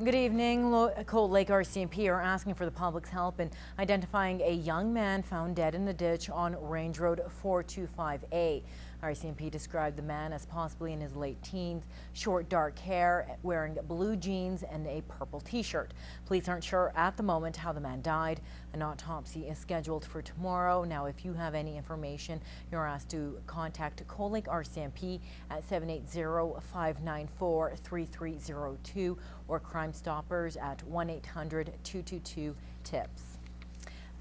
Good evening. Cold Lake RCMP are asking for the public's help in identifying a young man found dead in a ditch on Range Road 425A. RCMP described the man as possibly in his late teens, short dark hair, wearing blue jeans and a purple t-shirt. Police aren't sure at the moment how the man died. An autopsy is scheduled for tomorrow. Now, if you have any information, you're asked to contact Cold Lake RCMP at 780-594-3302 or Crime Stoppers at 1-800-222-TIPS.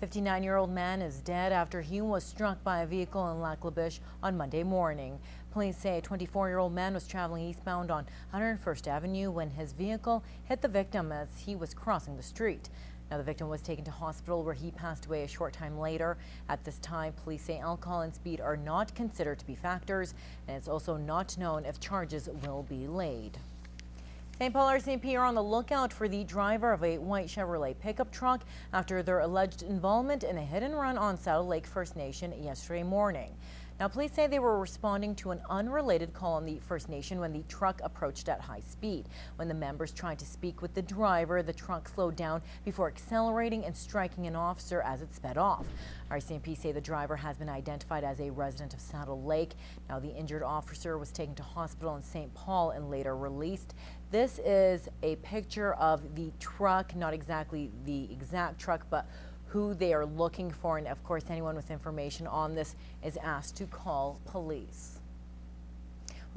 59-year-old man is dead after he was struck by a vehicle in Lac la Biche on Monday morning. Police say a 24-year-old man was traveling eastbound on 101st Avenue when his vehicle hit the victim as he was crossing the street. Now, the victim was taken to hospital where he passed away a short time later. At this time, police say alcohol and speed are not considered to be factors, and it's also not known if charges will be laid. St. Paul RCMP are on the lookout for the driver of a white Chevrolet pickup truck after their alleged involvement in a hit and run on Saddle Lake First Nation yesterday morning. Now, police say they were responding to an unrelated call on the First Nation when the truck approached at high speed. When the members tried to speak with the driver, the truck slowed down before accelerating and striking an officer as it sped off. RCMP say the driver has been identified as a resident of Saddle Lake. Now, the injured officer was taken to hospital in St. Paul and later released. This is a picture of the truck, not exactly the exact truck, but who they are looking for, and of course anyone with information on this is asked to call police.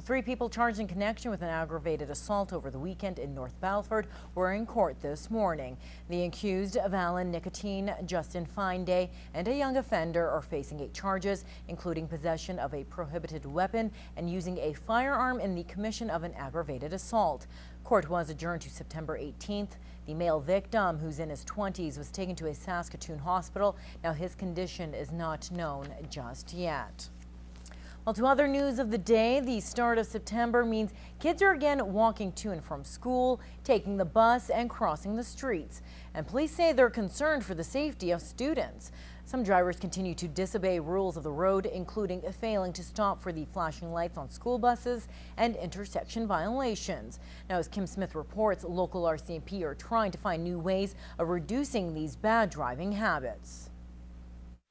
3 people charged in connection with an aggravated assault over the weekend in North Battleford were in court this morning. The accused, Valen Nicotine, Justin Fineday, and a young offender are facing 8 charges, including possession of a prohibited weapon and using a firearm in the commission of an aggravated assault. Court was adjourned to September 18th. The male victim, who's in his 20s, was taken to a Saskatoon hospital. Now, his condition is not known just yet. Well, to other news of the day, the start of September means kids are again walking to and from school, taking the bus and crossing the streets. And police say they're concerned for the safety of students. Some drivers continue to disobey rules of the road, including failing to stop for the flashing lights on school buses and intersection violations. Now, as Kim Smith reports, local RCMP are trying to find new ways of reducing these bad driving habits.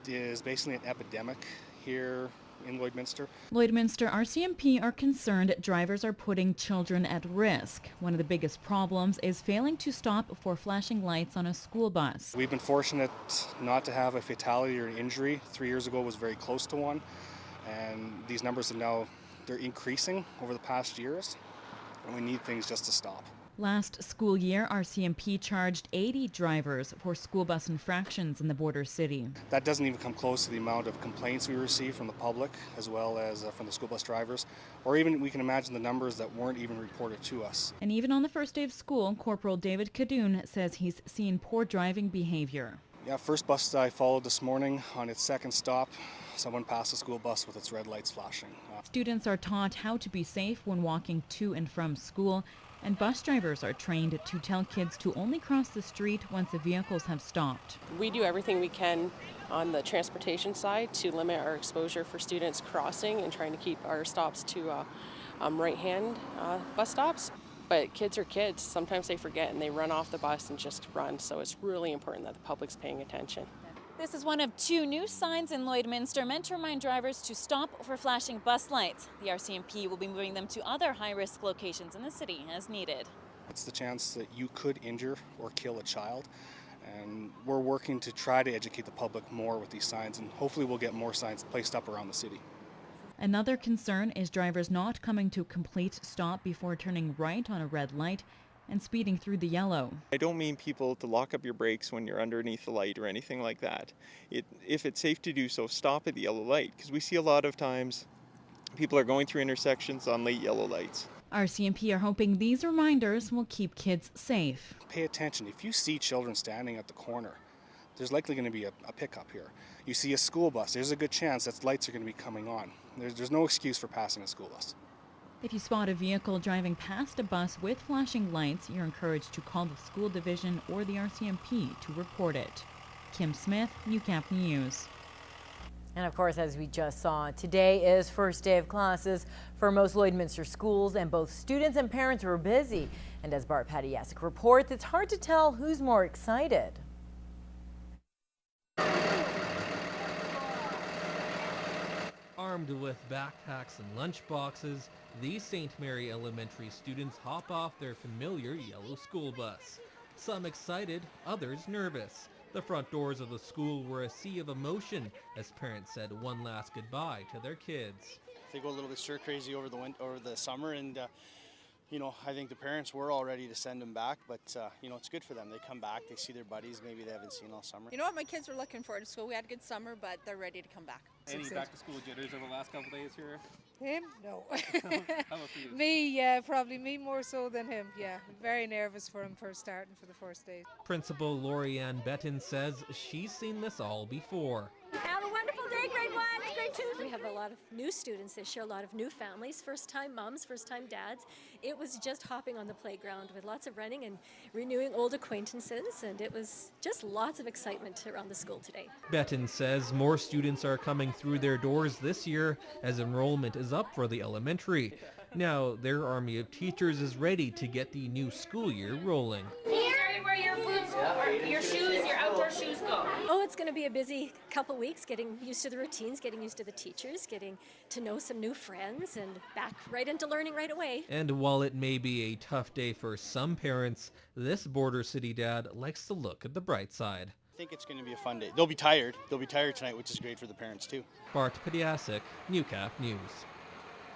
It is basically an epidemic here in Lloydminster. Lloydminster RCMP are concerned drivers are putting children at risk. One of the biggest problems is failing to stop for flashing lights on a school bus. We've been fortunate not to have a fatality or an injury. 3 years ago was very close to one, and these numbers are now they're increasing over the past years, and we need things just to stop. Last school year, RCMP charged 80 drivers for school bus infractions in the border city. That doesn't even come close to the amount of complaints we receive from the public, as well as from the school bus drivers, or even we can imagine the numbers that weren't even reported to us. And even on the first day of school, Corporal David Kadoun says he's seen poor driving behavior. Yeah, first bus I followed this morning, on its second stop, someone passed a school bus with its red lights flashing. Students are taught how to be safe when walking to and from school, and bus drivers are trained to tell kids to only cross the street once the vehicles have stopped. We do everything we can on the transportation side to limit our exposure for students crossing and trying to keep our stops to right-hand bus stops. But kids are kids. Sometimes they forget and they run off the bus and just run. So it's really important that the public's paying attention. This is one of 2 new signs in Lloydminster meant to remind drivers to stop for flashing bus lights. The RCMP will be moving them to other high-risk locations in the city as needed. It's the chance that you could injure or kill a child, and we're working to try to educate the public more with these signs, and hopefully we'll get more signs placed up around the city. Another concern is drivers not coming to a complete stop before turning right on a red light and speeding through the yellow. I don't mean people to lock up your brakes when you're underneath the light or anything like that. If it's safe to do so, stop at the yellow light, because we see a lot of times people are going through intersections on late yellow lights. RCMP are hoping these reminders will keep kids safe. Pay attention. If you see children standing at the corner, there's likely going to be a pickup here. You see a school bus, there's a good chance that lights are going to be coming on. There's no excuse for passing a school bus. If you spot a vehicle driving past a bus with flashing lights, you're encouraged to call the school division or the RCMP to report it. Kim Smith, Newcap News. And of course, as we just saw, today is first day of classes for most Lloydminster schools, and both students and parents were busy. And as Bart Padiasic reports, it's hard to tell who's more excited. Armed with backpacks and lunch boxes, these St. Mary Elementary students hop off their familiar yellow school bus. Some excited, others nervous. The front doors of the school were a sea of emotion as parents said one last goodbye to their kids. They go a little bit stir crazy over the summer, and you know, I think the parents were all ready to send them back, but you know, it's good for them. They come back, they see their buddies maybe they haven't seen all summer. You know what, my kids were looking forward to school. We had a good summer, but they're ready to come back. Any back to school jitters over the last couple days here? Him? No. How about for you? Me, yeah, probably me more so than him, yeah. Very nervous for him for starting for the first day. Principal Lori-Ann Betton says she's seen this all before. Have a wonderful day, grade 1s, grade 2s. We have a lot of new students this year, a lot of new families, first-time moms, first-time dads. It was just hopping on the playground with lots of running and renewing old acquaintances, and it was just lots of excitement around the school today. Betton says more students are coming through their doors this year as enrollment is up for the elementary. Now, their army of teachers is ready to get the new school year rolling. Where your boots or your shoes, your outdoor shoes go. Oh, it's going to be a busy couple weeks, getting used to the routines, getting used to the teachers, getting to know some new friends, and back right into learning right away. And while it may be a tough day for some parents, this border city dad likes to look at the bright side. I think it's going to be a fun day. They'll be tired. They'll be tired tonight, which is great for the parents too. Bart Padiasic, Newcap News.